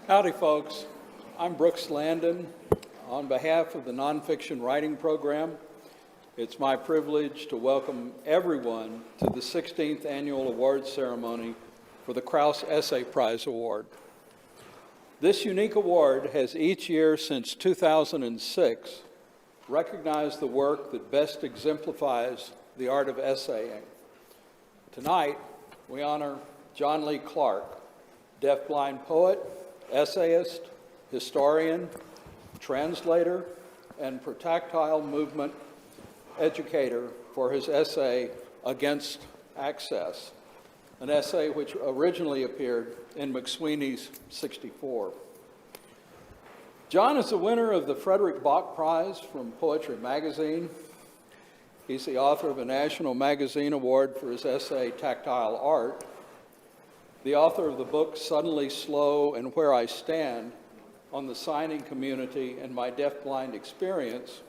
Howdy, folks. I'm Brooks Landon. On behalf of the Nonfiction Writing Program, it's my privilege to welcome everyone to the 16th Annual Awards Ceremony for the Krause Essay Prize Award. This unique award has each year since 2006 recognized the work that best exemplifies the art of essaying. Tonight, we honor John Lee Clark, DeafBlind poet, essayist, historian, translator, and Protactile movement educator for his essay Against Access, an essay which originally appeared in McSweeney's '64. John is the winner of the Frederick Bach Prize from Poetry Magazine. He's the author of a National Magazine Award for his essay Tactile Art, the author of the book Suddenly Slow and Where I Stand on the Signing Community and My Deafblind Experience,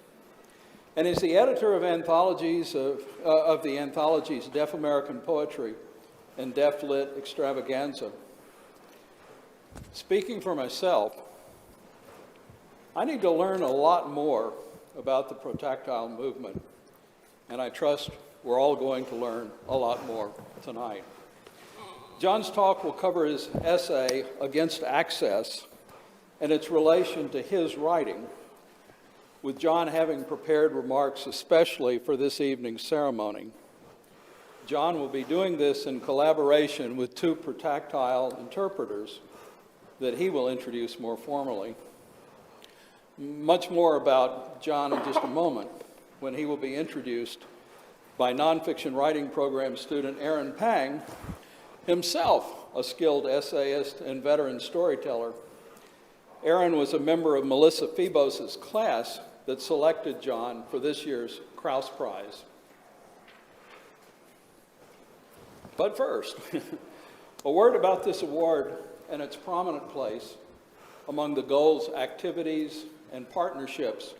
and is the editor of anthologies of the anthologies Deaf American Poetry and Deaf Lit Extravaganza. Speaking for myself, I need to learn a lot more about the Protactile movement, and I trust we're all going to learn a lot more tonight. John's talk will cover his essay Against Access and its relation to his writing, with John having prepared remarks especially for this evening's ceremony. John will be doing this in collaboration with two Protactile interpreters that he will introduce more formally. Much more about John in just a moment, when he will be introduced by Nonfiction Writing Program student Aaron Pang, himself a skilled essayist and veteran storyteller. Aaron was a member of Melissa Phoebos' class that selected John for this year's Krause Prize. But first, a word about this award and its prominent place among the goals, activities, and partnerships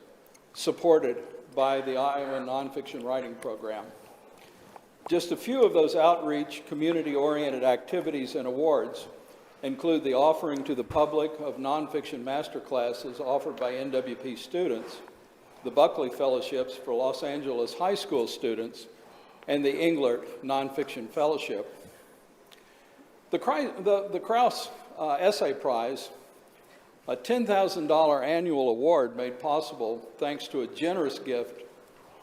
supported by the Iowa Nonfiction Writing Program. Just a few of those outreach, community-oriented activities and awards include the offering to the public of nonfiction masterclasses offered by NWP students, the Buckley Fellowships for Los Angeles high school students, and the Englert Nonfiction Fellowship. The Krause Essay Prize, a $10,000 annual award made possible thanks to a generous gift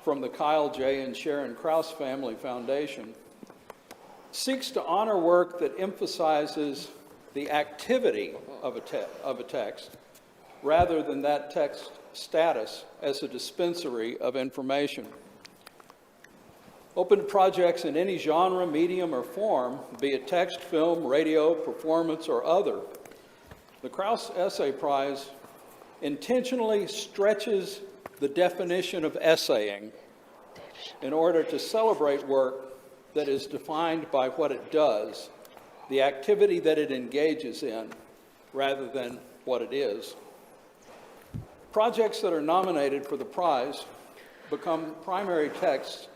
from the Kyle J. and Sharon Krause Family Foundation, seeks to honor work that emphasizes the activity of a text rather than that text's status as a dispensary of information. Open to projects in any genre, medium, or form, be it text, film, radio, performance, or other, the Krause Essay Prize intentionally stretches the definition of essaying in order to celebrate work that is defined by what it does, the activity that it engages in, rather than what it is. Projects that are nominated for the prize become primary texts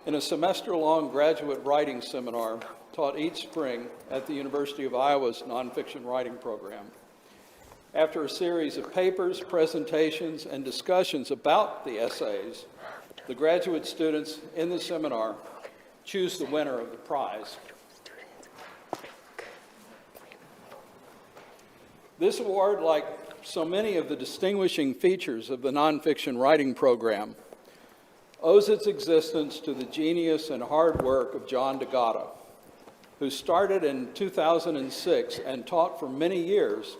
in a semester-long graduate writing seminar taught each spring at the University of Iowa's Nonfiction Writing Program. After a series of papers, presentations, and discussions about the essays, the graduate students in the seminar choose the winner of the prize. This award, like so many of the distinguishing features of the Nonfiction Writing Program, owes its existence to the genius and hard work of John DeGatta, who started in 2006 and taught for many years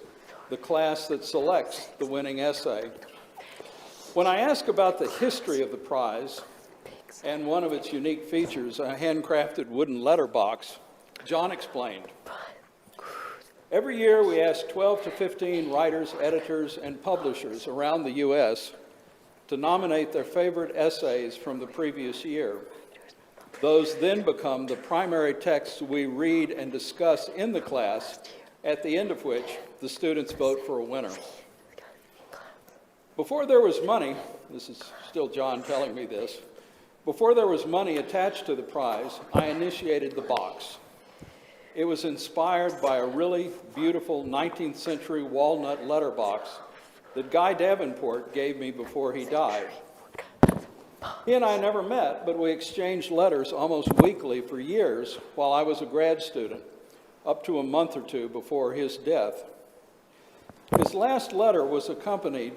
the class that selects the winning essay. When I ask about the history of the prize and one of its unique features, a handcrafted wooden letterbox, John explained, "Every year we ask 12 to 15 writers, editors, and publishers around the U.S. to nominate their favorite essays from the previous year. Those then become the primary texts we read and discuss in the class, at the end of which the students vote for a winner. Before there was money," this is still John telling me this, "before there was money attached to the prize, I initiated the box. It was inspired by a really beautiful 19th century walnut letterbox that Guy Davenport gave me before he died. He and I never met, but we exchanged letters almost weekly for years while I was a grad student, up to a month or two before his death. His last letter was accompanied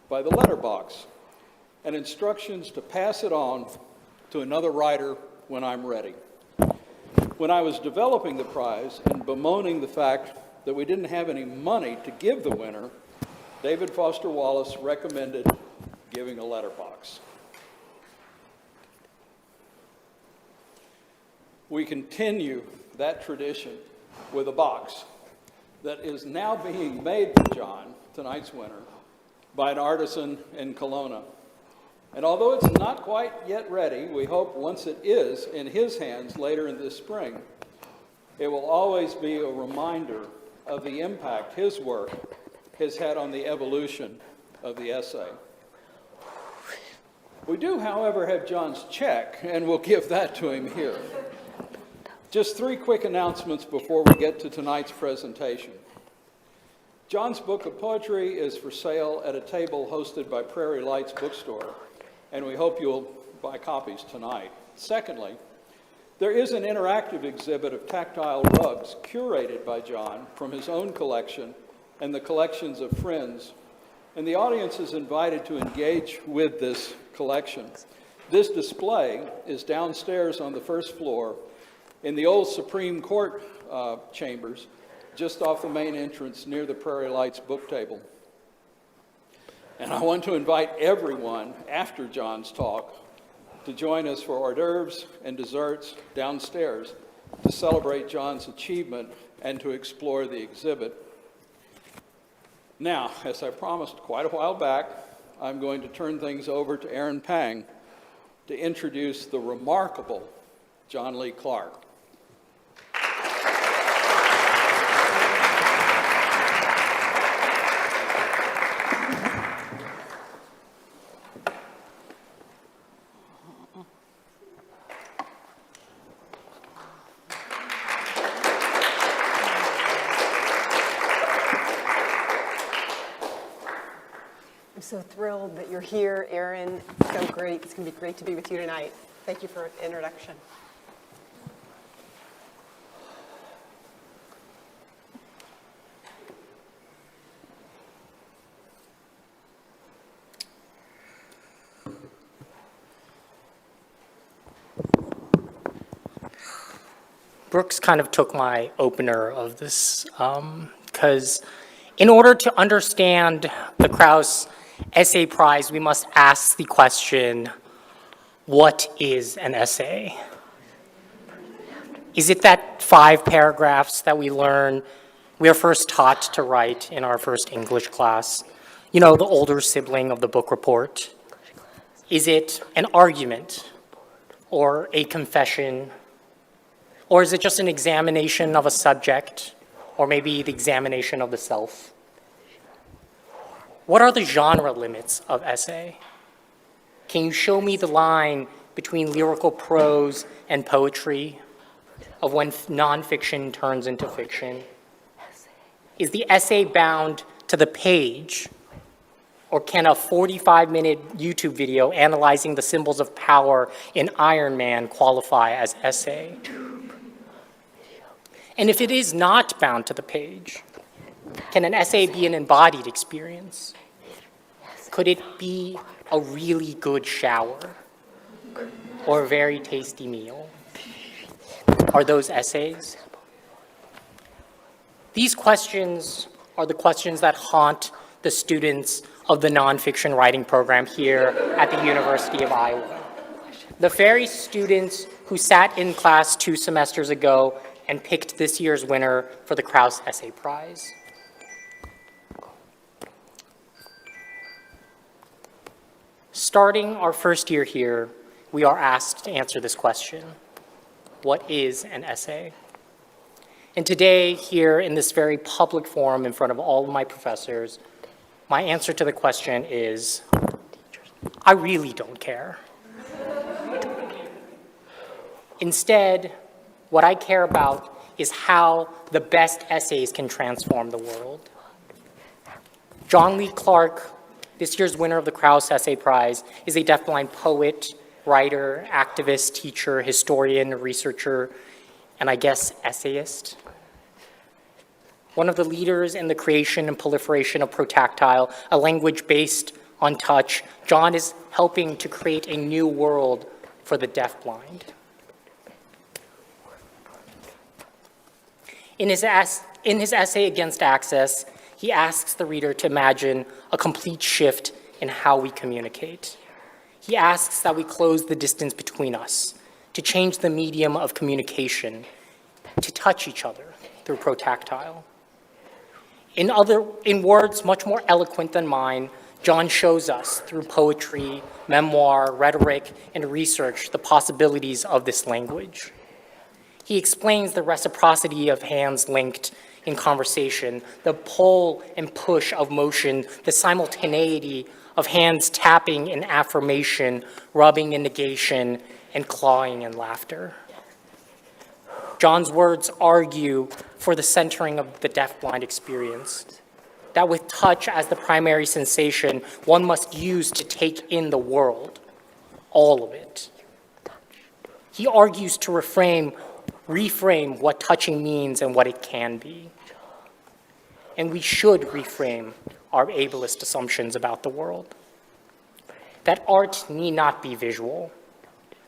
by the letterbox and instructions to pass it on to another writer when I'm ready. When I was developing the prize and bemoaning the fact that we didn't have any money to give the winner, David Foster Wallace recommended giving a letterbox. We continue that tradition with a box that is now being made for John, tonight's winner, by an artisan in Kelowna. And although it's not quite yet ready, we hope once it is in his hands later in this spring, it will always be a reminder of the impact his work has had on the evolution of the essay. We do, however, have John's check, and we'll give that to him here. Just 3 quick announcements before we get to tonight's presentation. John's book of poetry is for sale at a table hosted by Prairie Lights Bookstore, and we hope you'll buy copies tonight. Secondly, there is an interactive exhibit of tactile rugs curated by John from his own collection and the collections of friends, and the audience is invited to engage with this collection. This display is downstairs on the first floor in the old Supreme Court chambers, just off the main entrance near the Prairie Lights book table. And I want to invite everyone after John's talk to join us for hors d'oeuvres and desserts downstairs to celebrate John's achievement and to explore the exhibit. Now, as I promised quite a while back, I'm going to turn things over to Aaron Pang to introduce the remarkable John Lee Clark. I'm so thrilled that you're here, Aaron. It's so great. It's going to be great to be with you tonight. Thank you for the introduction. Brooks kind of took my opener of this because in order to understand the Krause Essay Prize, we must ask the question, what is an essay? Is it that 5 paragraphs that we are first taught to write in our first English class? You know, the older sibling of the book report? Is it an argument or a confession? Or is it just an examination of a subject, or maybe the examination of the self? What are the genre limits of essay? Can you show me the line between lyrical prose and poetry, of when nonfiction turns into fiction? Is the essay bound to the page, or can a 45-minute YouTube video analyzing the symbols of power in Iron Man qualify as essay? And if it is not bound to the page, can an essay be an embodied experience? Could it be a really good shower or a very tasty meal? Are those essays? These questions are the questions that haunt the students of the nonfiction writing program here at the University of Iowa. The very students who sat in class 2 semesters ago and picked this year's winner for the Krause Essay Prize. Starting our first year here, we are asked to answer this question: what is an essay? And today, here in this very public forum in front of all of my professors, my answer to the question is, I really don't care. Instead, what I care about is how the best essays can transform the world. John Lee Clark, this year's winner of the Krause Essay Prize, is a deafblind poet, writer, activist, teacher, historian, researcher, and I guess essayist. One of the leaders in the creation and proliferation of Protactile, a language based on touch, John is helping to create a new world for the deafblind. In his essay Against Access, he asks the reader to imagine a complete shift in how we communicate. He asks that we close the distance between us, to change the medium of communication, to touch each other through Protactile. In words much more eloquent than mine, John shows us through poetry, memoir, rhetoric, and research the possibilities of this language. He explains the reciprocity of hands linked in conversation, the pull and push of motion, the simultaneity of hands tapping in affirmation, rubbing in negation, and clawing in laughter. John's words argue for the centering of the deafblind experience, that with touch as the primary sensation, one must use to take in the world, all of it. He argues to reframe what touching means and what it can be. And we should reframe our ableist assumptions about the world. That art need not be visual,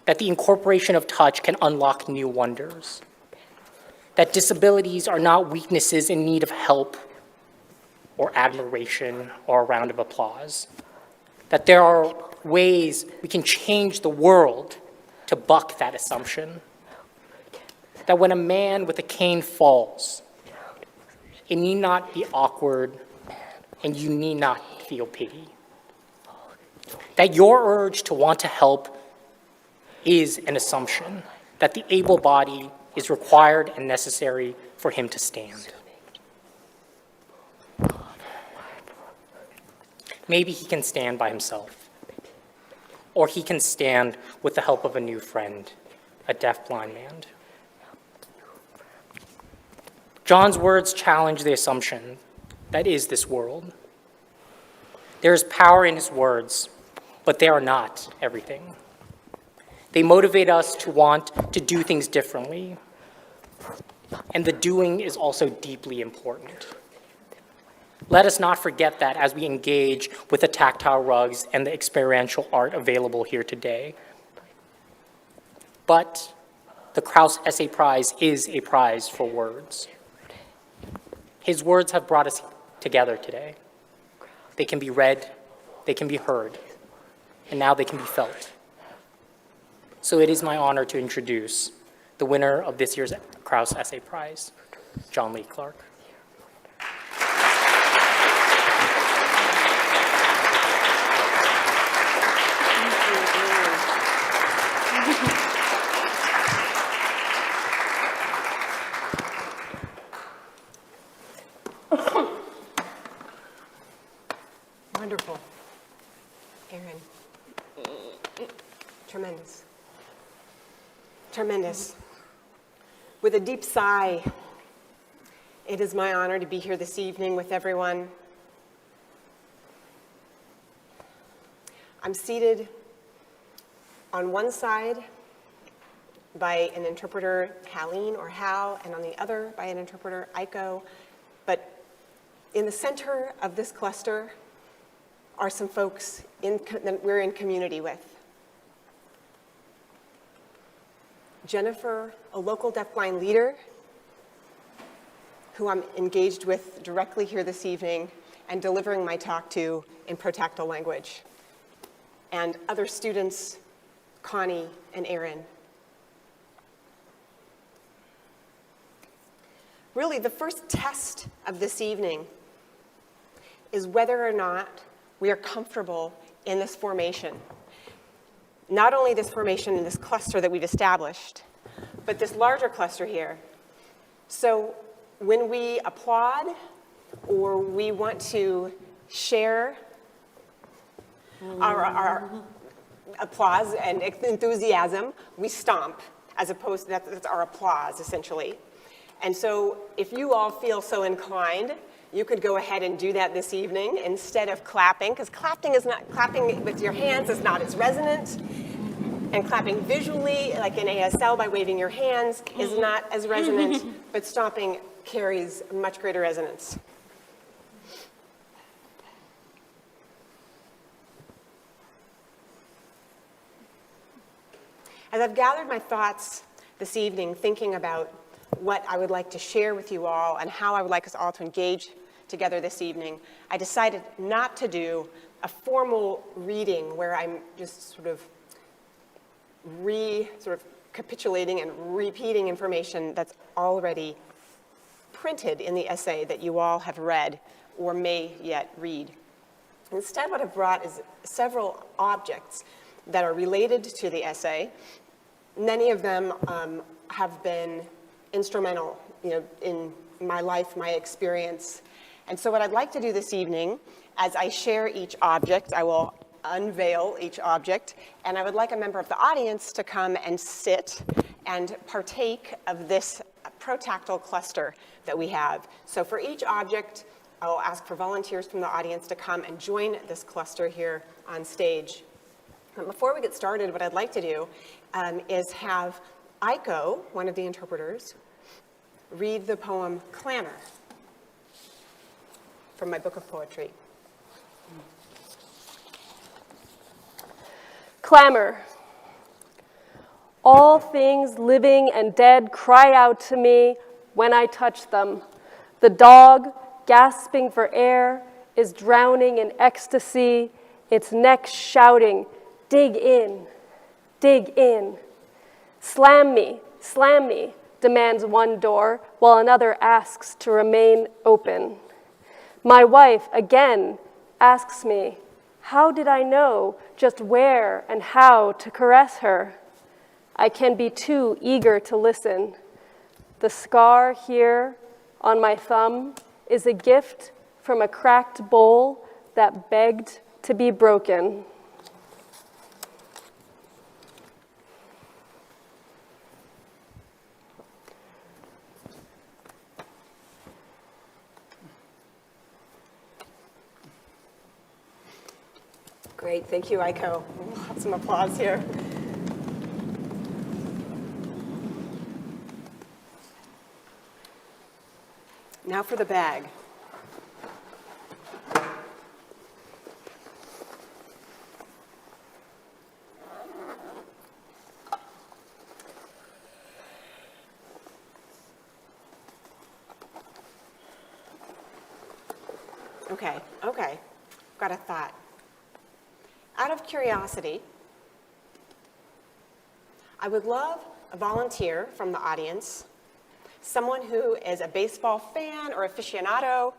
that the incorporation of touch can unlock new wonders, that disabilities are not weaknesses in need of help or admiration or a round of applause, that there are ways we can change the world to buck that assumption, that when a man with a cane falls, it need not be awkward and you need not feel pity, that your urge to want to help is an assumption, that the able body is required and necessary for him to stand. Maybe he can stand by himself, or he can stand with the help of a new friend, a deafblind man. John's words challenge the assumption that is this world. There is power in his words, but they are not everything. They motivate us to want to do things differently, and the doing is also deeply important. Let us not forget that as we engage with the tactile rugs and the experiential art available here today. But the Krause Essay Prize is a prize for words. His words have brought us together today. They can be read, they can be heard, and now they can be felt. So it is my honor to introduce the winner of this year's Krause Essay Prize, John Lee Clark. Wonderful. Aaron. Tremendous. Tremendous. With a deep sigh, it is my honor to be here this evening with everyone. I'm seated on one side by an interpreter, Haleen or Hal, and on the other by an interpreter, Aiko. But in the center of this cluster are some folks that we're in community with. Jennifer, a local deafblind leader who I'm engaged with directly here this evening and delivering my talk to in Protactile language. And other students, Connie and Aaron. Really, the first test of this evening is whether or not we are comfortable in this formation. Not only this formation in this cluster that we've established, but this larger cluster here. So when we applaud or we want to share our applause and enthusiasm, we stomp, as opposed to that's our applause, essentially. And so if you all feel so inclined, you could go ahead and do that this evening instead of clapping, because clapping with your hands is not as resonant. And clapping visually, like in ASL by waving your hands, is not as resonant, but stomping carries much greater resonance. As I've gathered my thoughts this evening, thinking about what I would like to share with you all and how I would like us all to engage together this evening, I decided not to do a formal reading where I'm just sort of capitulating and repeating information that's already printed in the essay that you all have read or may yet read. Instead, what I've brought is several objects that are related to the essay. Many of them have been instrumental, in my life, my experience. And so what I'd like to do this evening, as I share each object, I will unveil each object, and I would like a member of the audience to come and sit and partake of this Protactile cluster that we have. So for each object, I'll ask for volunteers from the audience to come and join this cluster here on stage. But before we get started, what I'd like to do is have Aiko, one of the interpreters, read the poem Clamor from my book of poetry. Clamor. All things living and dead cry out to me when I touch them. The dog, gasping for air, is drowning in ecstasy, its neck shouting, dig in, dig in. Slam me, demands one door, while another asks to remain open. My wife, again, asks me, how did I know just where and how to caress her? I can be too eager to listen. The scar here on my thumb is a gift from a cracked bowl that begged to be broken. Great, thank you, Aiko. We'll have some applause here. Now for the bag. Okay, got a thought. Out of curiosity, I would love a volunteer from the audience, someone who is a baseball fan or aficionado,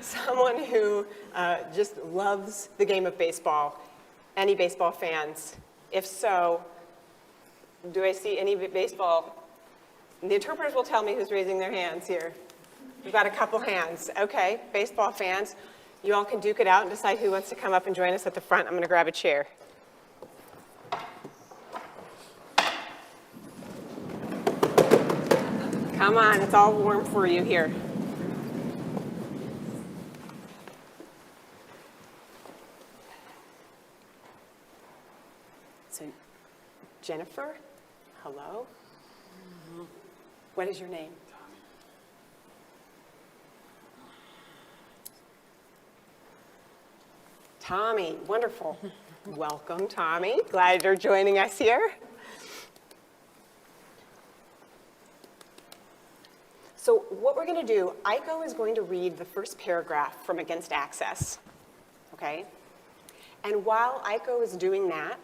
someone who just loves the game of baseball. Any baseball fans? If so, do I see any baseball? The interpreters will tell me who's raising their hands here. We've got a couple hands. Okay, baseball fans. You all can duke it out and decide who wants to come up and join us at the front. I'm going to grab a chair. Come on, it's all warm for you here. So, Jennifer, hello. What is your name? Tommy, wonderful. Welcome, Tommy. Glad you're joining us here. So what we're going to do, Aiko is going to read the first paragraph from Against Access, okay? And while Aiko is doing that,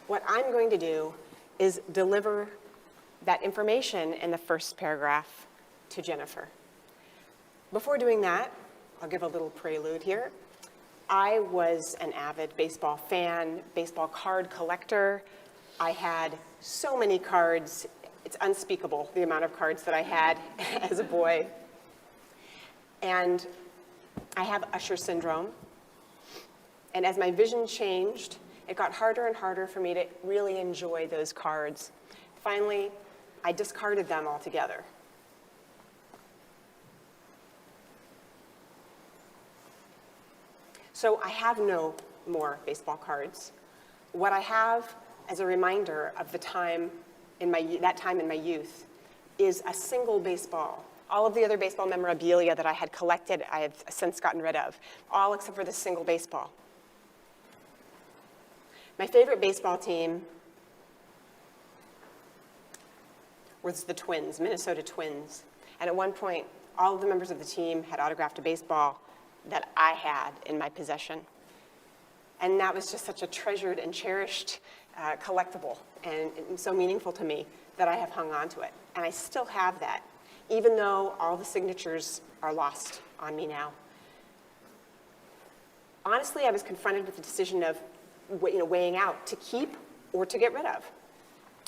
what I'm going to do is deliver that information in the first paragraph to Jennifer. Before doing that, I'll give a little prelude here. I was an avid baseball fan, baseball card collector. I had so many cards. It's unspeakable, the amount of cards that I had as a boy. And I have Usher syndrome. And as my vision changed, it got harder and harder for me to really enjoy those cards. Finally, I discarded them altogether. So I have no more baseball cards. What I have as a reminder of that time in my youth is a single baseball. All of the other baseball memorabilia that I had collected, I have since gotten rid of, all except for this single baseball. My favorite baseball team was the Twins, Minnesota Twins. And at one point, all of the members of the team had autographed a baseball that I had in my possession. And that was just such a treasured and cherished collectible and so meaningful to me that I have hung on to it. And I still have that, even though all the signatures are lost on me now. Honestly, I was confronted with the decision of weighing out to keep or to get rid of.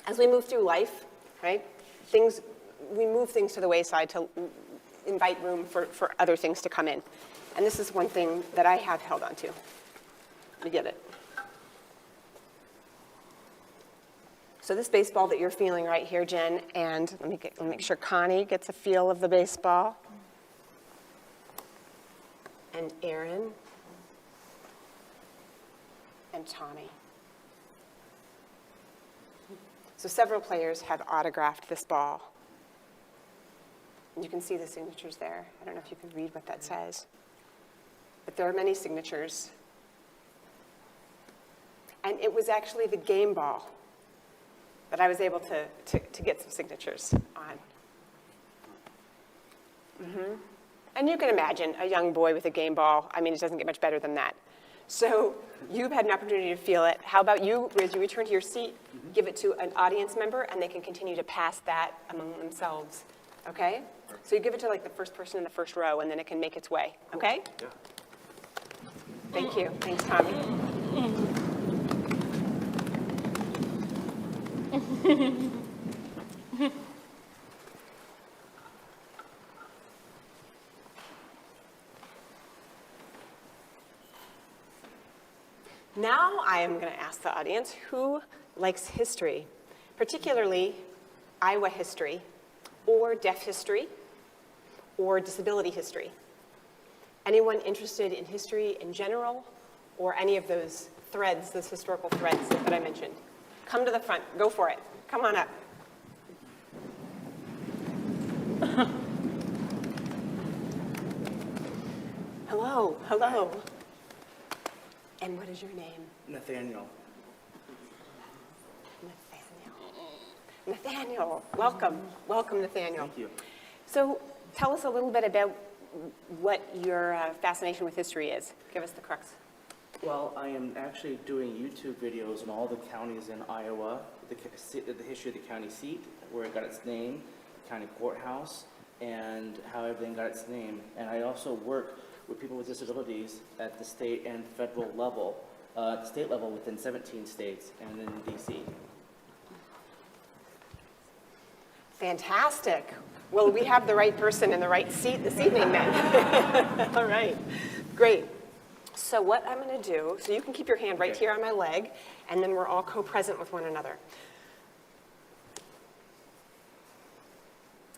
As we move through life, right, we move things to the wayside to invite room for other things to come in. And this is one thing that I have held on to. Let me get it. So this baseball that you're feeling right here, Jen, and let me make sure Connie gets a feel of the baseball. And Aaron. And Tommy. So several players have autographed this ball. You can see the signatures there. I don't know if you can read what that says. But there are many signatures. And it was actually the game ball that I was able to get some signatures on. Mm-hmm. And you can imagine a young boy with a game ball. I mean, it doesn't get much better than that. So you've had an opportunity to feel it. How about you, as you return to your seat, give it to an audience member, and they can continue to pass that among themselves, okay? So you give it to like the first person in the first row, and then it can make its way, okay? Yeah. Thank you. Thanks, Tommy. Now I am going to ask the audience who likes history, particularly Iowa history, or deaf history, or disability history. Anyone interested in history in general, or any of those threads, those historical threads that I mentioned? Come to the front. Go for it. Come on up. Hello. Hello. And what is your name? Nathaniel. Nathaniel. Welcome. Welcome, Nathaniel. Thank you. So tell us a little bit about what your fascination with history is. Give us the crux. Well, I am actually doing YouTube videos on all the counties in Iowa, the history of the county seat, where it got its name, the county courthouse, and how everything got its name. And I also work with people with disabilities at the state and federal level, the state level within 17 states and in DC. Fantastic. Well, we have the right person in the right seat this evening then. All right, great. So what I'm going to do, so you can keep your hand right here on my leg, and then we're all co-present with one another.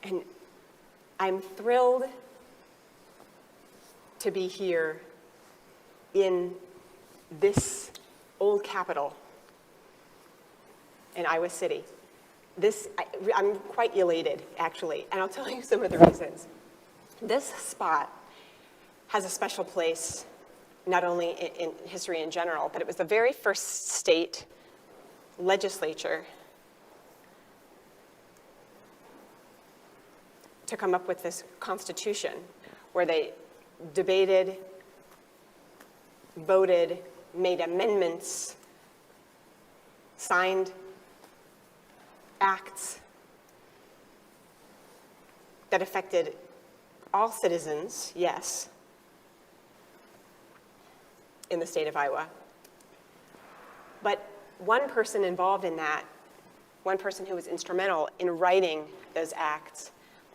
And I'm thrilled to be here in this old capital in Iowa City. I'm quite elated, actually, and I'll tell you some of the reasons. This spot has a special place, not only in history in general, but it was the very first state legislature to come up with this constitution where they debated, voted, made amendments, signed acts that affected all citizens, yes, in the state of Iowa. But one person involved in that, one person who was instrumental in writing those acts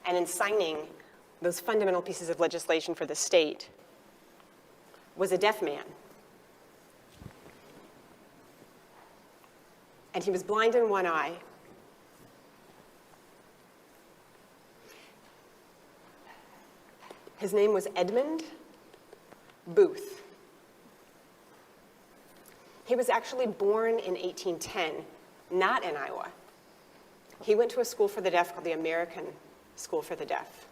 and in signing those fundamental pieces of legislation for the state, was a deaf man. And he was blind in one eye. His name was Edmund Booth. He was actually born in 1810, not in Iowa. He went to a school for the deaf called the American School for the Deaf,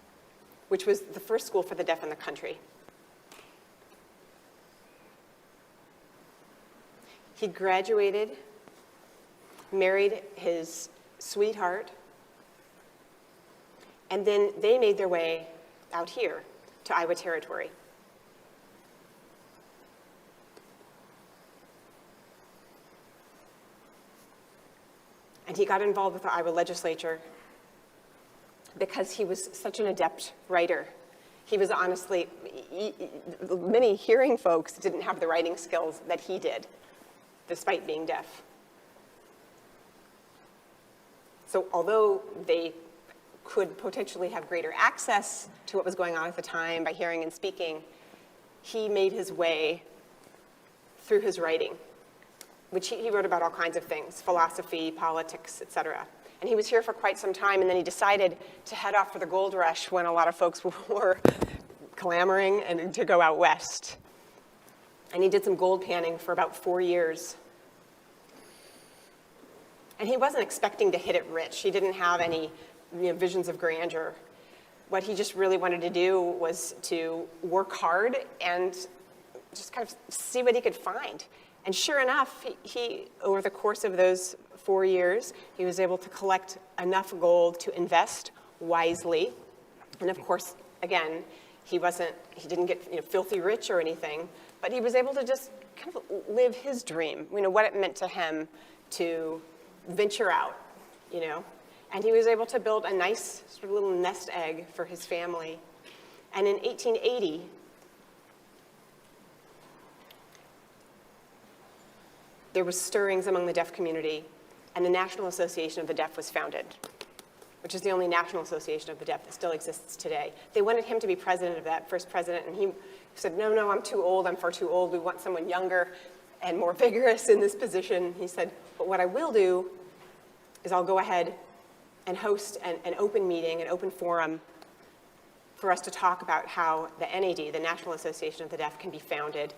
which was the first school for the deaf in the country. He graduated, married his sweetheart, and then they made their way out here to Iowa Territory. And he got involved with the Iowa legislature because he was such an adept writer. He was honestly, many hearing folks didn't have the writing skills that he did, despite being deaf. So although they could potentially have greater access to what was going on at the time by hearing and speaking, he made his way through his writing, which he wrote about all kinds of things, philosophy, politics, et cetera. And he was here for quite some time, and then he decided to head off for the gold rush when a lot of folks were clamoring and to go out west. And he did some gold panning for about 4 years. And he wasn't expecting to hit it rich. He didn't have any visions of grandeur. What he just really wanted to do was to work hard and just kind of see what he could find. And sure enough, he over the course of those 4 years, he was able to collect enough gold to invest wisely. And of course, again, he didn't get filthy rich or anything, but he was able to just kind of live his dream, what it meant to him to venture out, And he was able to build a nice sort of little nest egg for his family. And in 1880, there was stirrings among the deaf community, and the National Association of the Deaf was founded, which is the only national association of the deaf that still exists today. They wanted him to be president of that, first president, and he said, no, I'm too old, I'm far too old. We want someone younger and more vigorous in this position. He said, but what I will do is I'll go ahead and host an open meeting, an open forum for us to talk about how the NAD, the National Association of the Deaf, can be founded,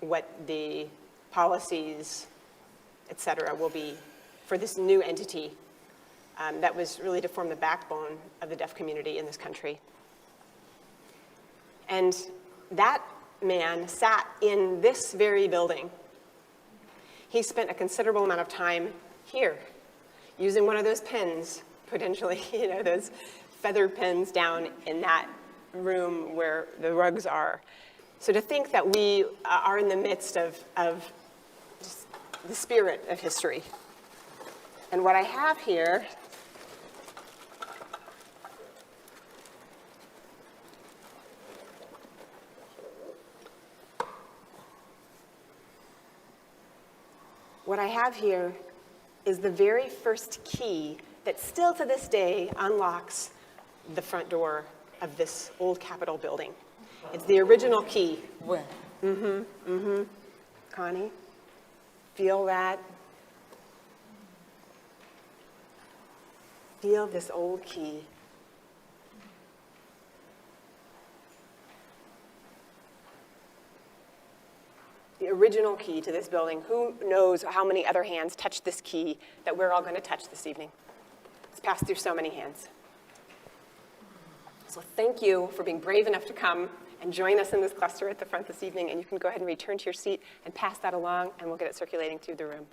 what the policies, et cetera, will be for this new entity that was really to form the backbone of the deaf community in this country. And that man sat in this very building. He spent a considerable amount of time here, using one of those pens, potentially, those feather pens down in that room where the rugs are. So to think that we are in the midst of just the spirit of history. And what I have here is the very first key that still to this day unlocks the front door of this old Capitol building. It's the original key. Where? Connie, feel that? Feel this old key. The original key to this building. Who knows how many other hands touched this key that we're all going to touch this evening? It's passed through so many hands. So thank you for being brave enough to come and join us in this cluster at the front this evening. And you can go ahead and return to your seat and pass that along, and we'll get it circulating through the room.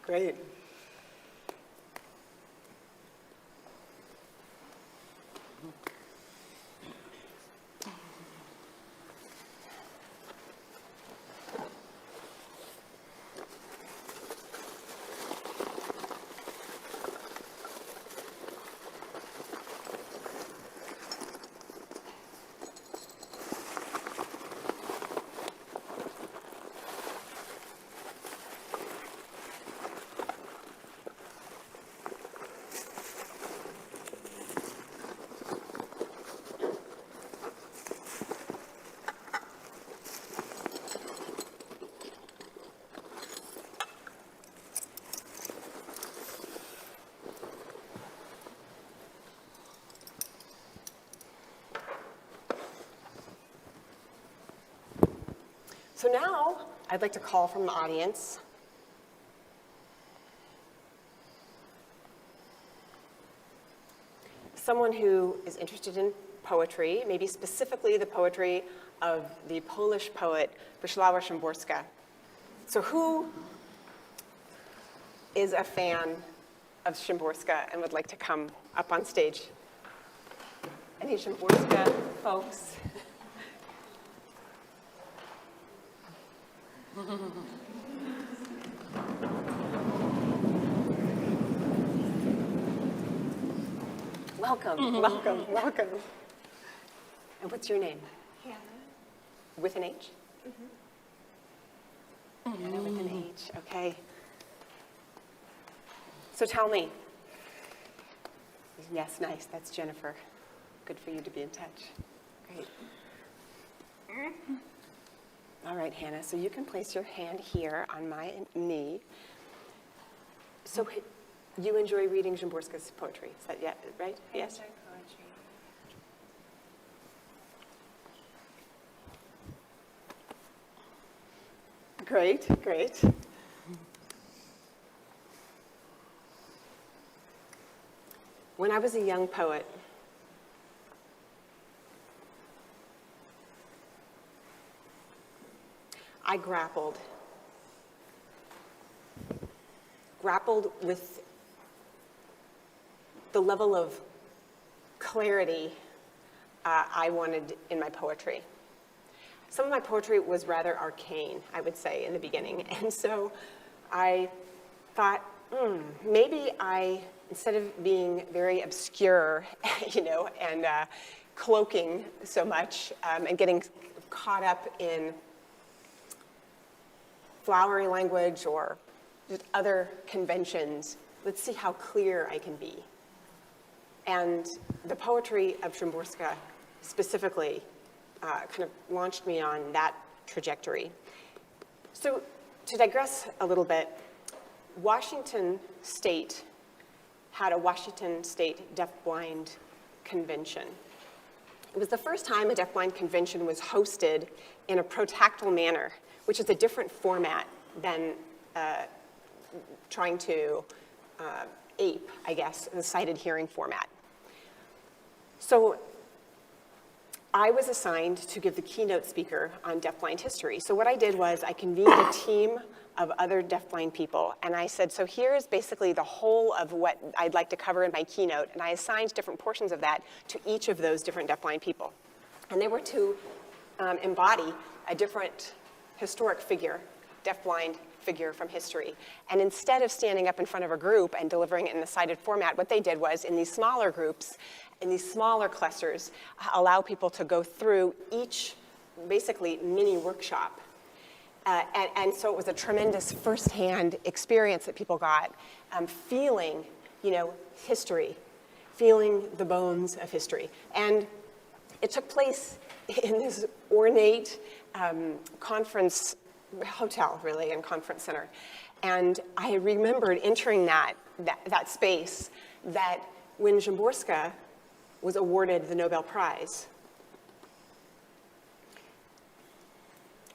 Great. So now I'd like to call from the audience someone who is interested in poetry, maybe specifically the poetry of the Polish poet Wisława Szymborska. So who is a fan of Szymborska and would like to come up on stage? Any Szymborska folks? Welcome, welcome, welcome. And what's your name? Hannah. With an H? Hannah with an H, okay. So tell me. Yes, nice, that's Jennifer. Good for you to be in touch. Great. All right, Hannah, so you can place your hand here on my knee. So you enjoy reading Szymborska's poetry, is that right? Yes? I enjoy poetry. Great, great. When I was a young poet, I grappled with the level of clarity I wanted in my poetry. Some of my poetry was rather arcane, I would say, in the beginning. And so I thought, maybe instead of being very obscure, and cloaking so much and getting caught up in flowery language or just other conventions, let's see how clear I can be. And the poetry of Szymborska specifically kind of launched me on that trajectory. So to digress a little bit, Washington State had a Washington State DeafBlind convention. It was the first time a DeafBlind convention was hosted in a protactile manner, which is a different format than trying to ape, I guess, the sighted hearing format. So I was assigned to give the keynote speaker on deafblind history. So what I did was I convened a team of other deafblind people, and I said, so here's basically the whole of what I'd like to cover in my keynote, and I assigned different portions of that to each of those different deafblind people. And they were to embody a different historic figure, deafblind figure from history. And instead of standing up in front of a group and delivering it in the cited format, what they did was, in these smaller groups, in these smaller clusters, allow people to go through each, basically, mini workshop. And so it was a tremendous firsthand experience that people got, feeling, history, feeling the bones of history. And it took place in this ornate conference hotel, really, and conference center. And I remembered entering that space, that when Szymborska was awarded the Nobel Prize,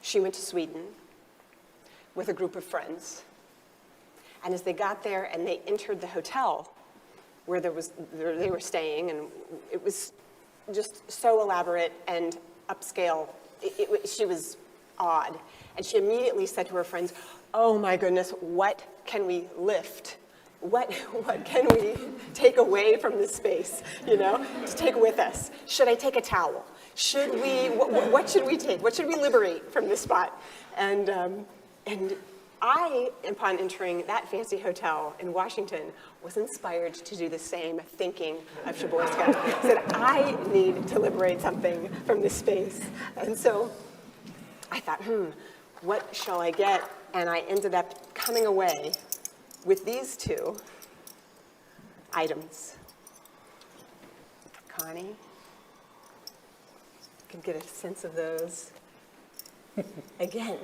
she went to Sweden with a group of friends. And as they got there and they entered the hotel where they were staying, and it was just so elaborate and upscale, she was awed. And she immediately said to her friends, oh my goodness, what can we lift? What can we take away from this space, to take with us? Should I take a towel? Should we, what should we take? What should we liberate from this spot? And I, upon entering that fancy hotel in Washington, was inspired to do the same, thinking of Szymborska. Said, I need to liberate something from this space. And so I thought, what shall I get? And I ended up coming away with these two items. Connie, you can get a sense of those. Again,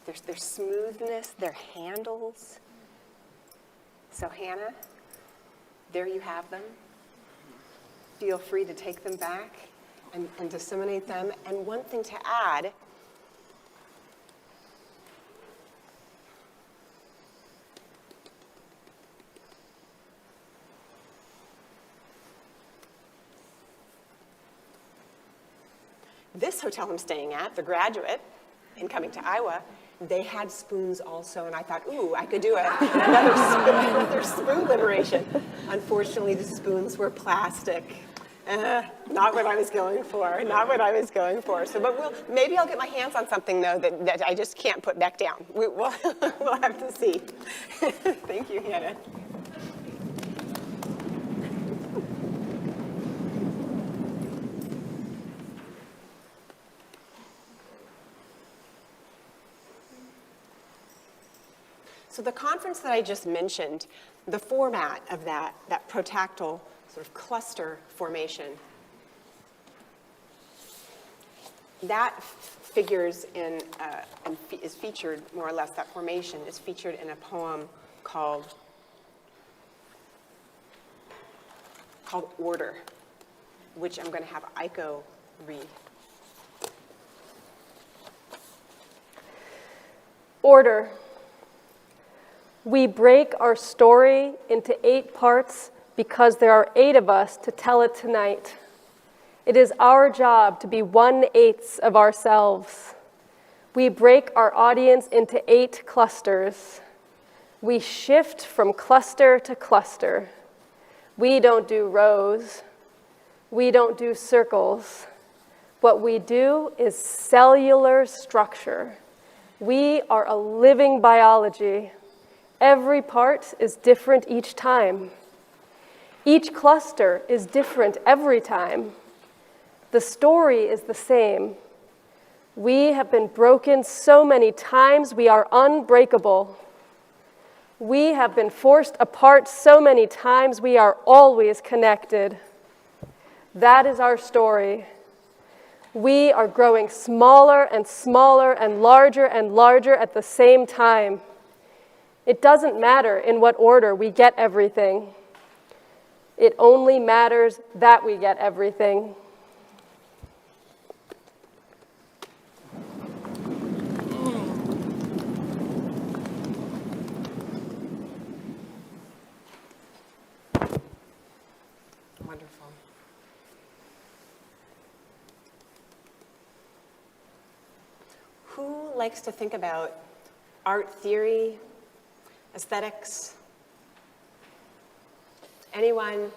their smoothness, their handles. So Hannah, there you have them. Feel free to take them back and disseminate them. And one thing to add this hotel I'm staying at, the Graduate, in coming to Iowa, they had spoons also, and I thought, ooh, I could do another spoon liberation. Unfortunately, the spoons were plastic. Not what I was going for, not what I was going for. So, but maybe I'll get my hands on something, though, that I just can't put back down. We'll have to see. Thank you, Hannah. So the conference that I just mentioned, the format of that protactile sort of cluster formation, that figures in, and is featured, more or less, that formation is featured in a poem called Order, which I'm going to have Aiko read. Order. We break our story into 8 parts because there are 8 of us to tell it tonight. It is our job to be 1/8 of ourselves. We break our audience into 8 clusters. We shift from cluster to cluster. We don't do rows. We don't do circles. What we do is cellular structure. We are a living biology. Every part is different each time. Each cluster is different every time. The story is the same. We have been broken so many times, we are unbreakable. We have been forced apart so many times, we are always connected. That is our story. We are growing smaller and smaller and larger at the same time. It doesn't matter in what order we get everything. It only matters that we get everything. Wonderful. Who likes to think about art theory, aesthetics? Anyone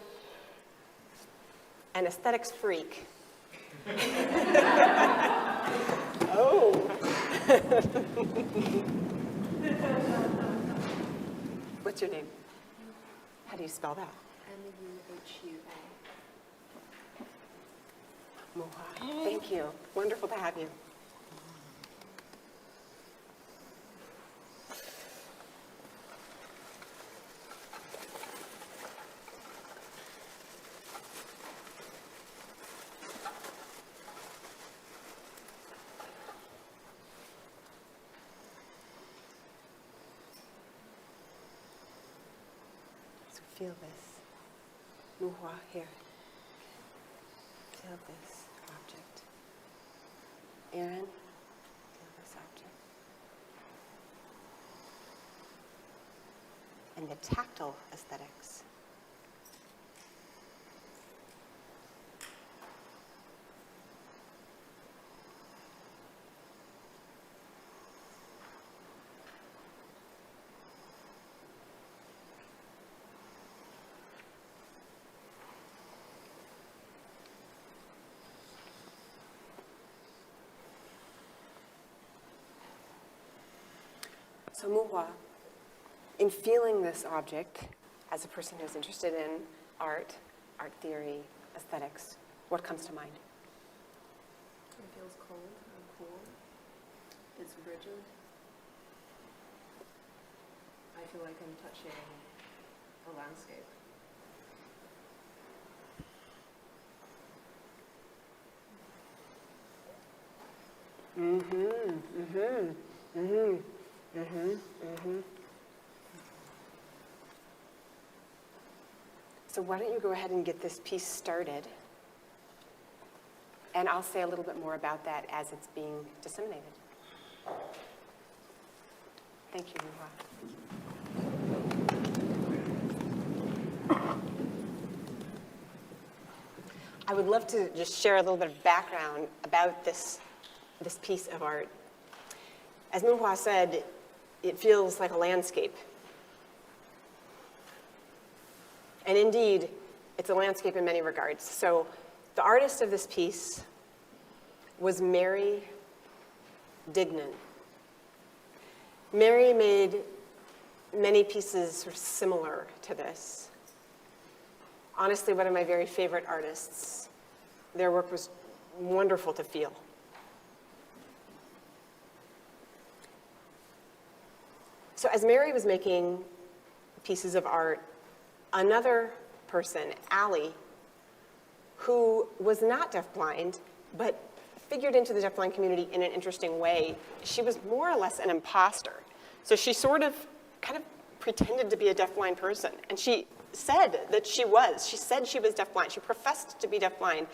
an aesthetics freak? Oh. What's your name? How do you spell that? Muhua. Moha. Thank you. Wonderful to have you. Feel this. Muhua, here. Feel this object. Aaron, feel this object. And the tactile aesthetics. So Muhua, in feeling this object, as a person who's interested in art theory, aesthetics, what comes to mind? It feels cold and cool. It's rigid. I feel like I'm touching a landscape. So why don't you go ahead and get this piece started? And I'll say a little bit more about that as it's being disseminated. Thank you, Muhua. I would love to just share a little bit of background about this piece of art. As Minhua said, it feels like a landscape. And indeed, it's a landscape in many regards. So the artist of this piece was Mary Dignan. Mary made many pieces sort of similar to this. Honestly, one of my very favorite artists. Their work was wonderful to feel. So as Mary was making pieces of art, another person, Allie, who was not deafblind, but figured into the deafblind community in an interesting way. She was more or less an imposter. So she sort of kind of pretended to be a deafblind person. And she said that she was. She said she was deafblind. She professed to be deafblind,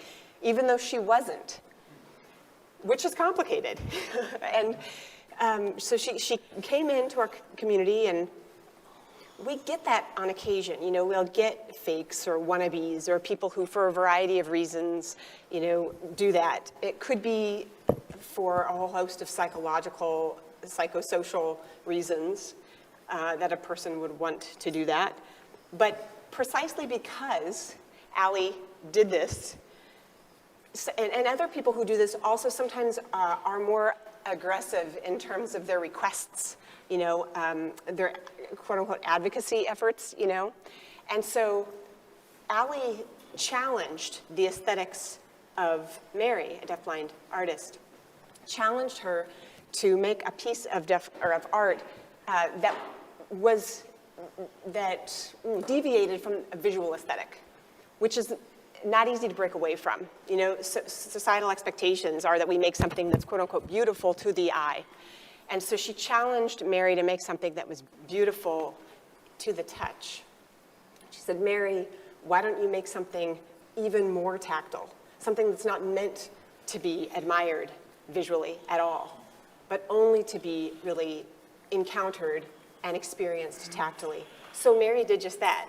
even though she wasn't, which is complicated. And so she came into our community, and we get that on occasion. You know, we'll get fakes or wannabes or people who, for a variety of reasons, you know, do that. It could be for a whole host of psychological, psychosocial reasons that a person would want to do that. But precisely because Allie did this, and other people who do this also sometimes are more aggressive in terms of their requests, you know, their quote-unquote advocacy efforts, you know. And so Allie challenged the aesthetics of Mary, a deafblind artist, challenged her to make a piece of art that deviated from a visual aesthetic, which is not easy to break away from. You know, societal expectations are that we make something that's quote unquote beautiful to the eye. And so she challenged Mary to make something that was beautiful to the touch. She said, Mary, why don't you make something even more tactile, something that's not meant to be admired visually at all, but only to be really encountered and experienced tactily. So Mary did just that.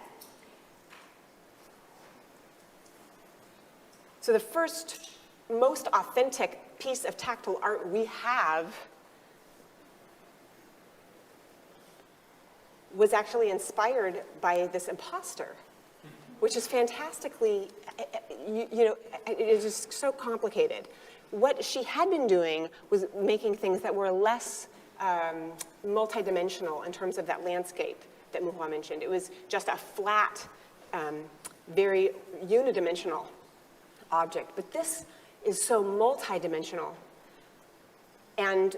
So the first, most authentic piece of tactile art we have was actually inspired by this imposter, which is fantastically, you know, it is just so complicated. What she had been doing was making things that were less multidimensional in terms of that landscape that Minhua mentioned. It was just a flat, very unidimensional object. But this is so multidimensional. And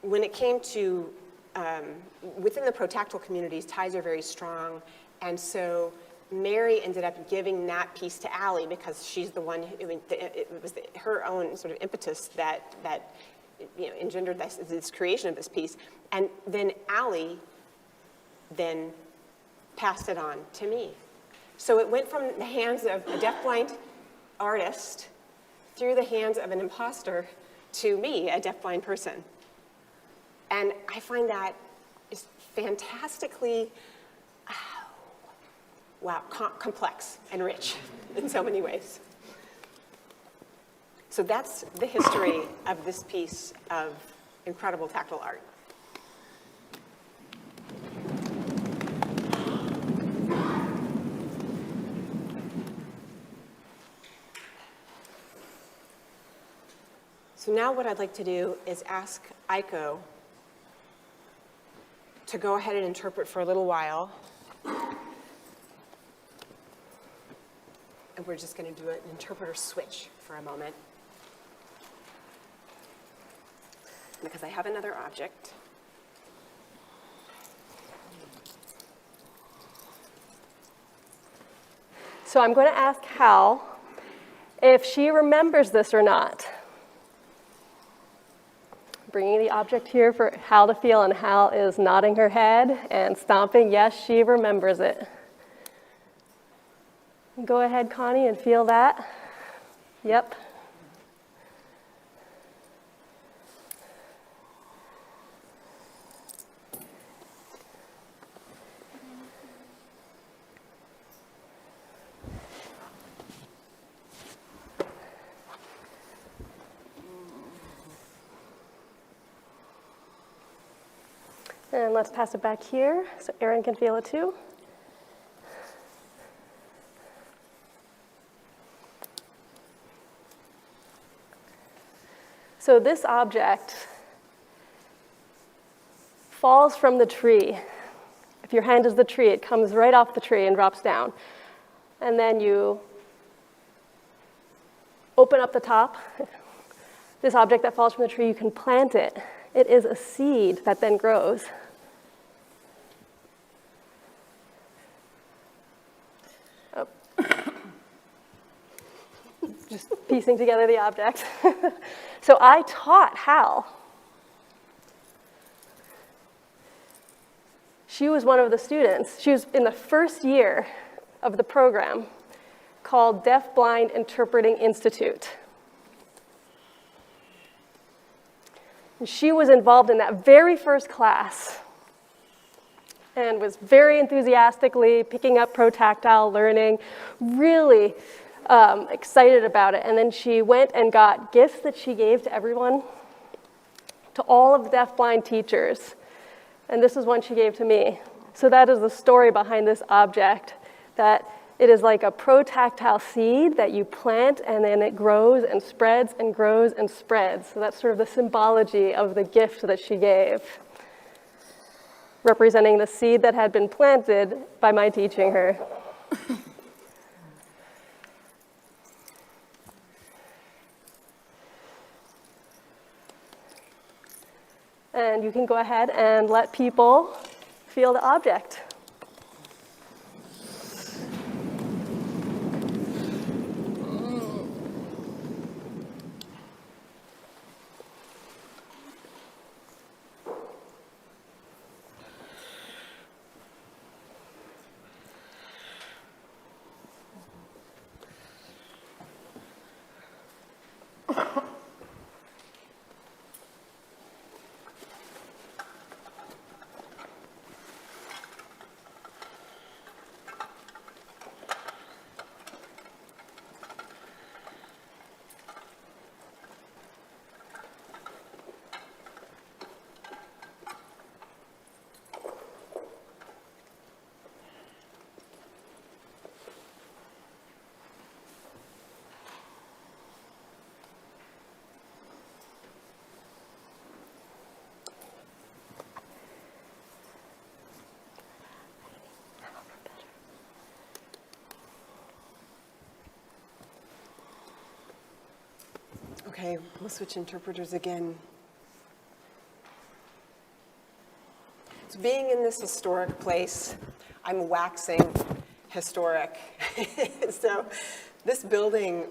when it came to, within the Protactile communities, ties are very strong. And so Mary ended up giving that piece to Allie because she's the one, I mean, it was her own sort of impetus that you know, engendered this creation of this piece. And then Allie then passed it on to me. So it went from the hands of a deafblind artist through the hands of an imposter to me, a deafblind person. And I find that is fantastically, wow, complex and rich in so many ways. So that's the history of this piece of incredible tactile art. So now what I'd like to do is ask Aiko to go ahead and interpret for a little while. And we're just going to do an interpreter switch for a moment, because I have another object. So I'm going to ask Hal if she remembers this or not. Bringing the object here for Hal to feel, and Hal is nodding her head and stomping. Yes, she remembers it. Go ahead, Connie, and feel that. Yep. And let's pass it back here so Erin can feel it too. So this object falls from the tree. If your hand is the tree, it comes right off the tree and drops down. And then you open up the top. This object that falls from the tree, you can plant it. It is a seed that then grows. Oh. Just piecing together the object. So I taught Hal. She was one of the students. She was in the first year of the program called DeafBlind Interpreting Institute. And she was involved in that very first class and was very enthusiastically picking up Protactile, learning, really excited about it. And then she went and got gifts that she gave to everyone, to all of the deafblind teachers. And this is one she gave to me. So that is the story behind this object, that it is like a protactile seed that you plant and then it grows and spreads and grows and spreads. So that's sort of the symbology of the gift that she gave, representing the seed that had been planted by my teaching her. And you can go ahead and let people feel the object. Okay, we'll switch interpreters again. So being in this historic place, I'm waxing historic. So this building,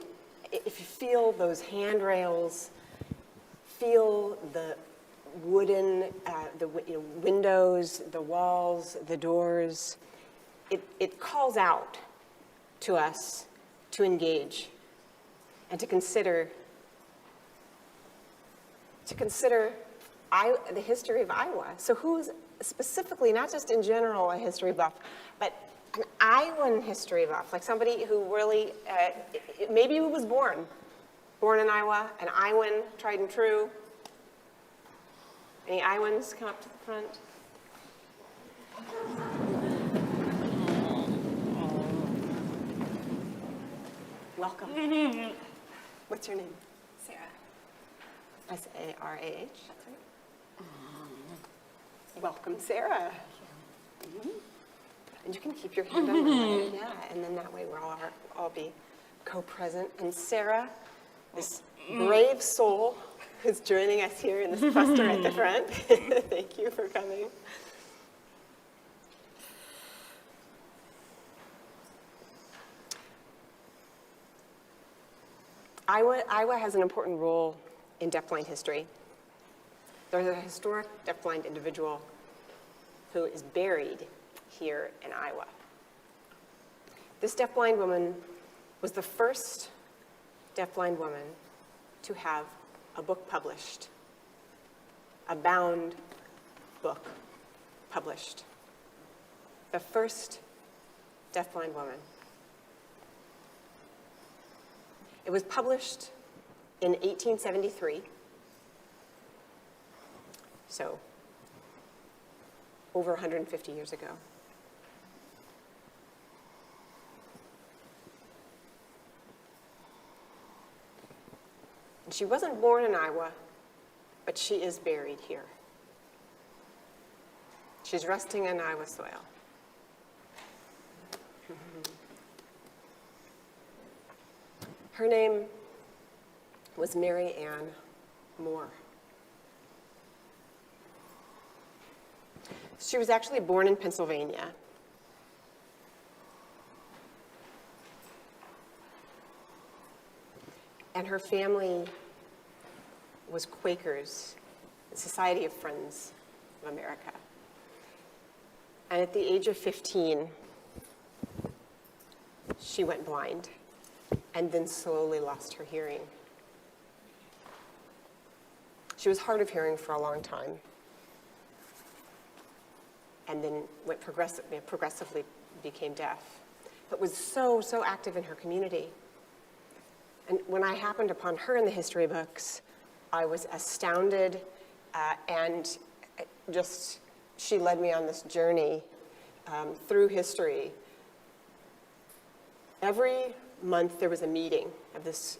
if you feel those handrails, feel the wooden, windows, the walls, the doors, it calls out to us to engage and to consider the history of Iowa. So who's specifically, not just in general, a history buff, but an Iowan history buff, like somebody who really, maybe who was born in Iowa, an Iowan, tried and true. Any Iowans come up to the front? Welcome. What's your name? Sarah. S-A-R-A-H. Welcome, Sarah. And you can keep your hand on that. Yeah, and then that way we'll all be co-present. And Sarah, this brave soul who's joining us here in this cluster at the front. Thank you for coming. Iowa has an important role in deafblind history. There's a historic deafblind individual who is buried here in Iowa. This deafblind woman was the first deafblind woman to have a book published, a bound book published. The first deafblind woman. It was published in 1873. So over 150 years ago. And she wasn't born in Iowa, but she is buried here. She's resting in Iowa soil. Her name was Mary Ann Moore. She was actually born in Pennsylvania. And her family was Quakers, the Society of Friends of America. And at the age of 15, she went blind and then slowly lost her hearing. She was hard of hearing for a long time and then went progressively became deaf, but was so active in her community. And when I happened upon her in the history books, I was astounded and just, she led me on this journey through history. Every month there was a meeting of this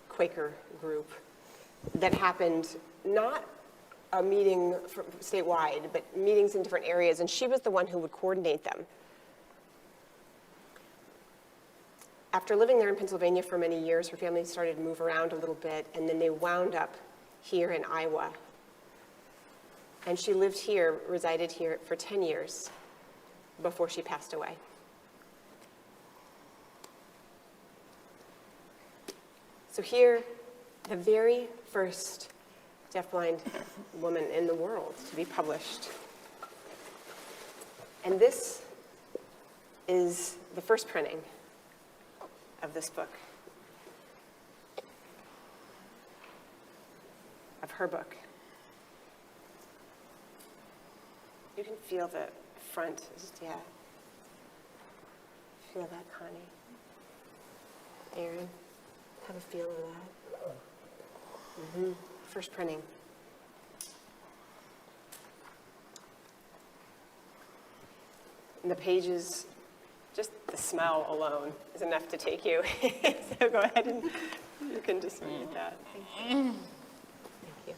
Quaker group that happened, not a meeting statewide, but meetings in different areas, and she was the one who would coordinate them. After living there in Pennsylvania for many years, her family started to move around a little bit, and then they wound up here in Iowa. And she lived here, resided here for 10 years before she passed away. So here, the very first deafblind woman in the world to be published. And this is the first printing of this book, of her book. You can feel the front, yeah. Feel that, Connie? Aaron, have a feel of that. Mm-hmm. First printing. And the pages, just the smell alone is enough to take you. So go ahead and you can just read that. Thank you. Thank you.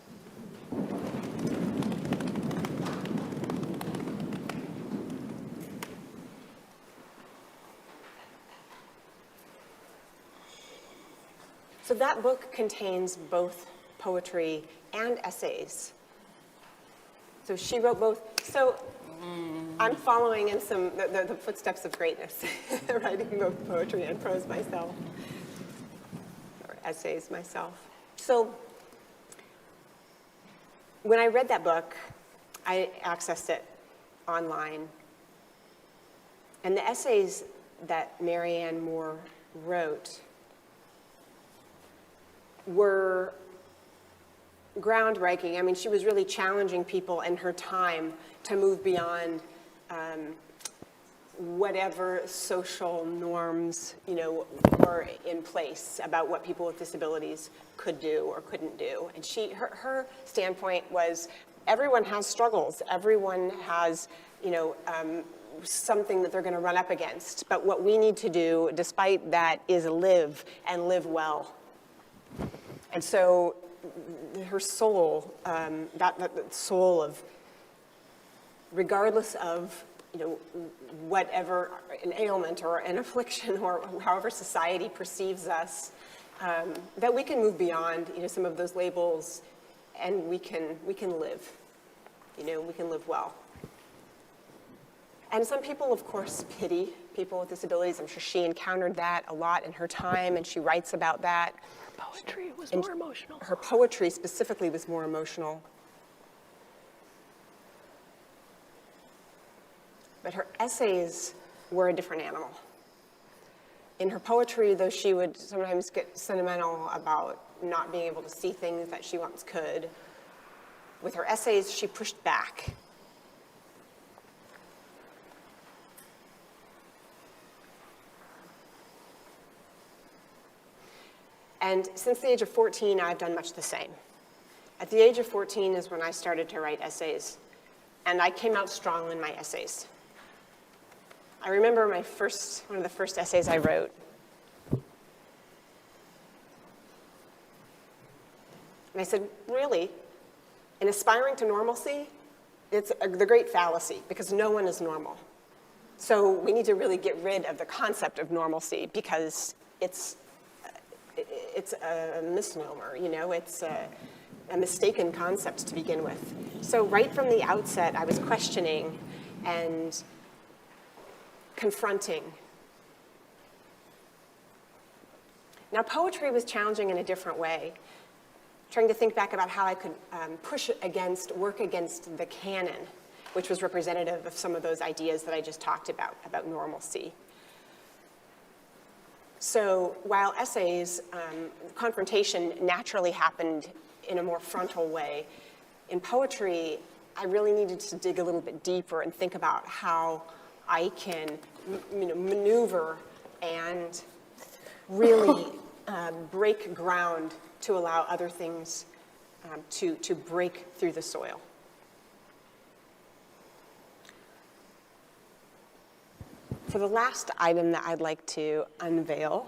So that book contains both poetry and essays. So she wrote both. So I'm following in the footsteps of greatness, writing both poetry and prose myself, or essays myself. So when I read that book, I accessed it online. And the essays that Mary Ann Moore wrote were groundbreaking. I mean, she was really challenging people in her time to move beyond whatever social norms, were in place about what people with disabilities could do or couldn't do. And her standpoint was, everyone has struggles. Everyone has, something that they're going to run up against. But what we need to do, despite that, is live and live well. And so her soul, that soul of, regardless of, whatever an ailment or an affliction or however society perceives us, that we can move beyond, some of those labels, and we can live, we can live well. And some people, of course, pity people with disabilities. I'm sure she encountered that a lot in her time, and she writes about that. Poetry was more emotional. Her poetry specifically was more emotional. But her essays were a different animal. In her poetry, though, she would sometimes get sentimental about not being able to see things that she once could. With her essays, she pushed back. And since the age of 14, I've done much the same. At the age of 14 is when I started to write essays. and I came out strong in my essays. I remember one of the first essays I wrote. And I said, really, in aspiring to normalcy, it's the great fallacy, because no one is normal. So we need to really get rid of the concept of normalcy, because it's a misnomer, you know, it's a mistaken concept to begin with. So right from the outset, I was questioning and confronting. Now, poetry was challenging in a different way, trying to think back about how I could work against the canon, which was representative of some of those ideas that I just talked about normalcy. So while essays, confrontation naturally happened in a more frontal way, in poetry, I really needed to dig a little bit deeper and think about how I can maneuver and really break ground to allow other things to break through the soil. For the last item that I'd like to unveil,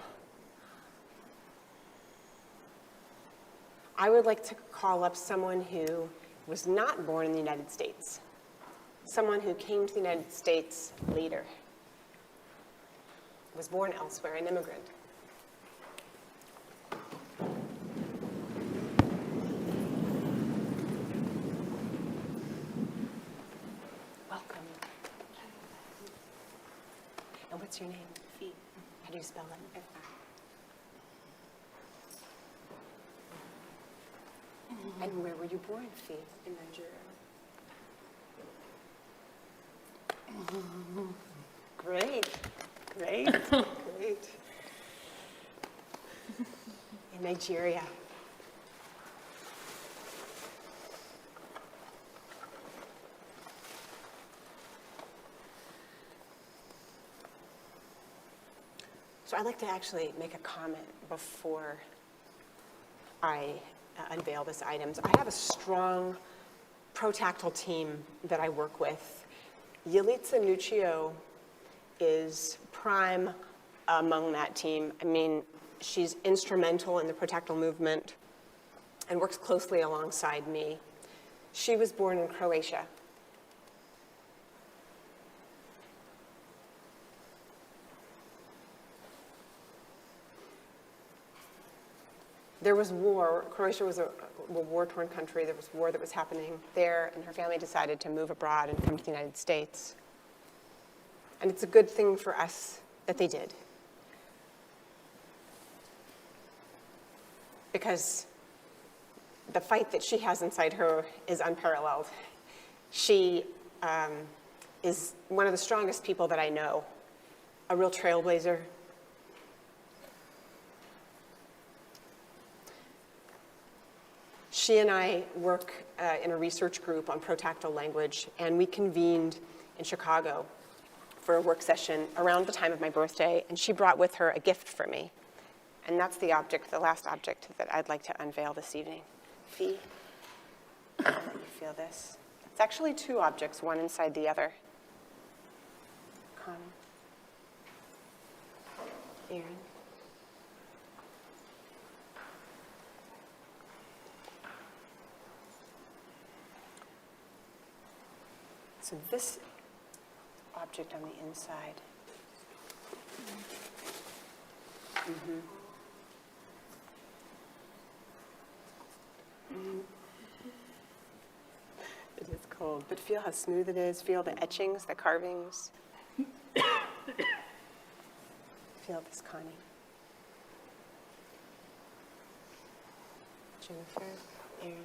I would like to call up someone who was not born in the United States, someone who came to the United States later, was born elsewhere, an immigrant. Welcome. And what's your name? Fee. How do you spell it? And where were you born, Fee? In Nigeria. Great, great, great. In Nigeria. So I'd like to actually make a comment before I unveil this item. So I have a strong Protactile team that I work with. Yalitza Nuccio is prime among that team. I mean, she's instrumental in the Protactile movement and works closely alongside me. She was born in Croatia. There was war. Croatia was a war-torn country. There was war that was happening there, and her family decided to move abroad and come to the United States. And it's a good thing for us that they did. Because the fight that she has inside her is unparalleled. She is one of the strongest people that I know, a real trailblazer. She and I work in a research group on Protactile language, and we convened in Chicago for a work session around the time of my birthday, and she brought with her a gift for me. And that's the object, the last object that I'd like to unveil this evening. Fee, you feel this? It's actually two objects, one inside the other. Come. Aaron. So this object on the inside. It is cold, but feel how smooth it is. Feel the etchings, the carvings. Feel this, Connie. Jennifer, Aaron.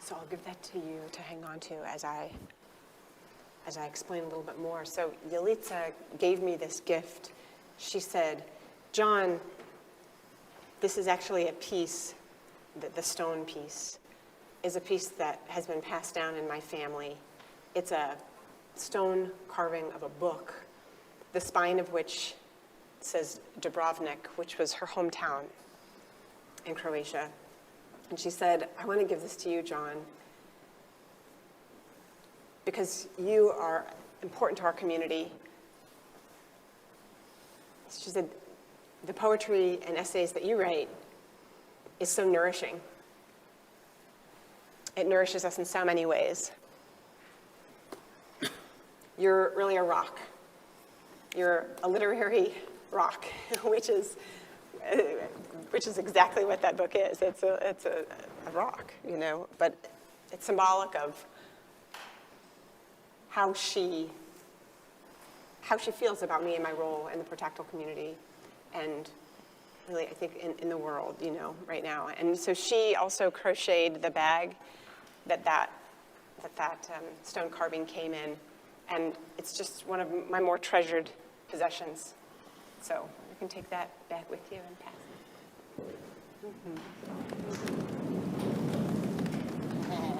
So I'll give that to you to hang on to as I explain a little bit more. So Yalitza gave me this gift. She said, John, this is actually a piece, the stone piece, is a piece that has been passed down in my family. It's a stone carving of a book, the spine of which says Dubrovnik, which was her hometown in Croatia. And she said, I want to give this to you, John, because you are important to our community. She said, the poetry and essays that you write is so nourishing. It nourishes us in so many ways. You're really a rock. You're a literary rock, which is exactly what that book is. It's a rock, you know, but it's symbolic of how she feels about me and my role in the Protactile community, and really, I think, in the world, you know, right now. And so she also crocheted the bag that stone carving came in, and it's just one of my more treasured possessions. So you can take that back with you and pass it.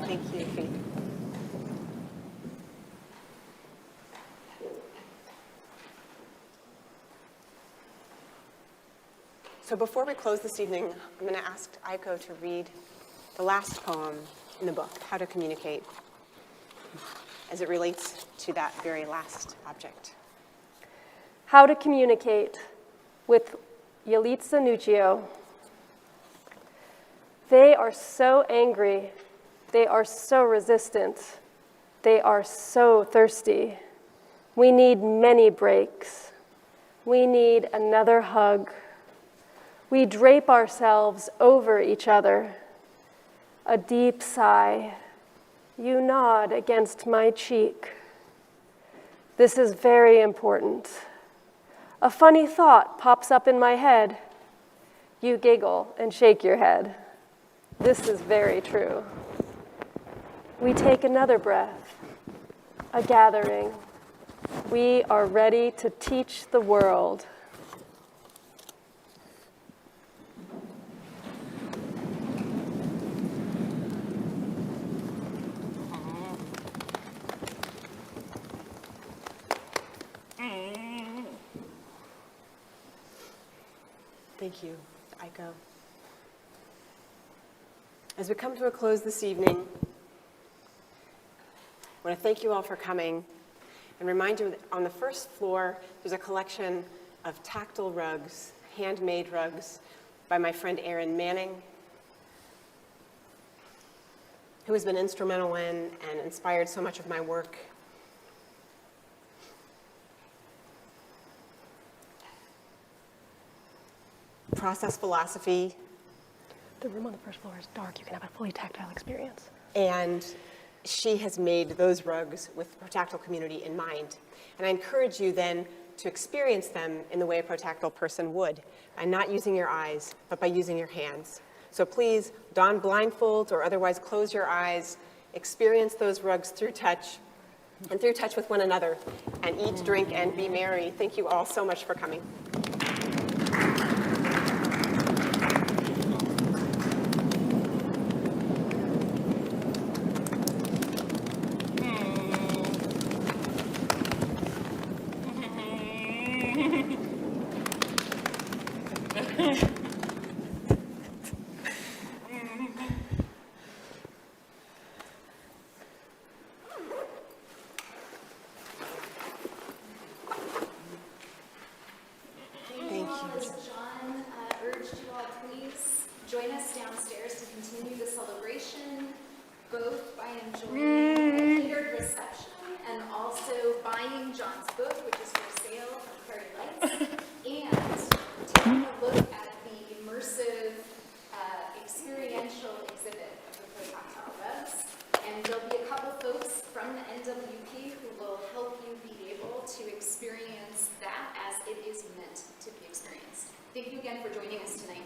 Thank you, Fee. So before we close this evening, I'm going to ask Aiko to read the last poem in the book, How to Communicate, as it relates to that very last object. How to Communicate with Yalitza Nuccio. They are so angry. They are so resistant. They are so thirsty. We need many breaks. We need another hug. We drape ourselves over each other. A deep sigh. You nod against my cheek. This is very important. A funny thought pops up in my head. You giggle and shake your head. This is very true. We take another breath. A gathering. We are ready to teach the world. Thank you, Aiko. As we come to a close this evening, I want to thank you all for coming and remind you that on the first floor, there's a collection of tactile rugs, handmade rugs by my friend Erin Manning, who has been instrumental in and inspired so much of my work. Process philosophy. The room on the first floor is dark. You can have a fully tactile experience. And she has made those rugs with the Protactile community in mind. And I encourage you then to experience them in the way a Protactile person would, by not using your eyes, but by using your hands. So please don blindfolds or otherwise close your eyes, experience those rugs through touch, and through touch with one another, and eat, drink, and be merry. Thank you all so much for coming. John urged you all, please join us downstairs to continue the celebration, both by enjoying a catered reception and also buying John's book, which is for sale from Fairy Lights, and taking a look at the immersive, experiential exhibit of the Protactile webs. And there'll be a couple folks from the NWP who will help you be able to experience that as it is meant to be experienced. Thank you again for joining us tonight.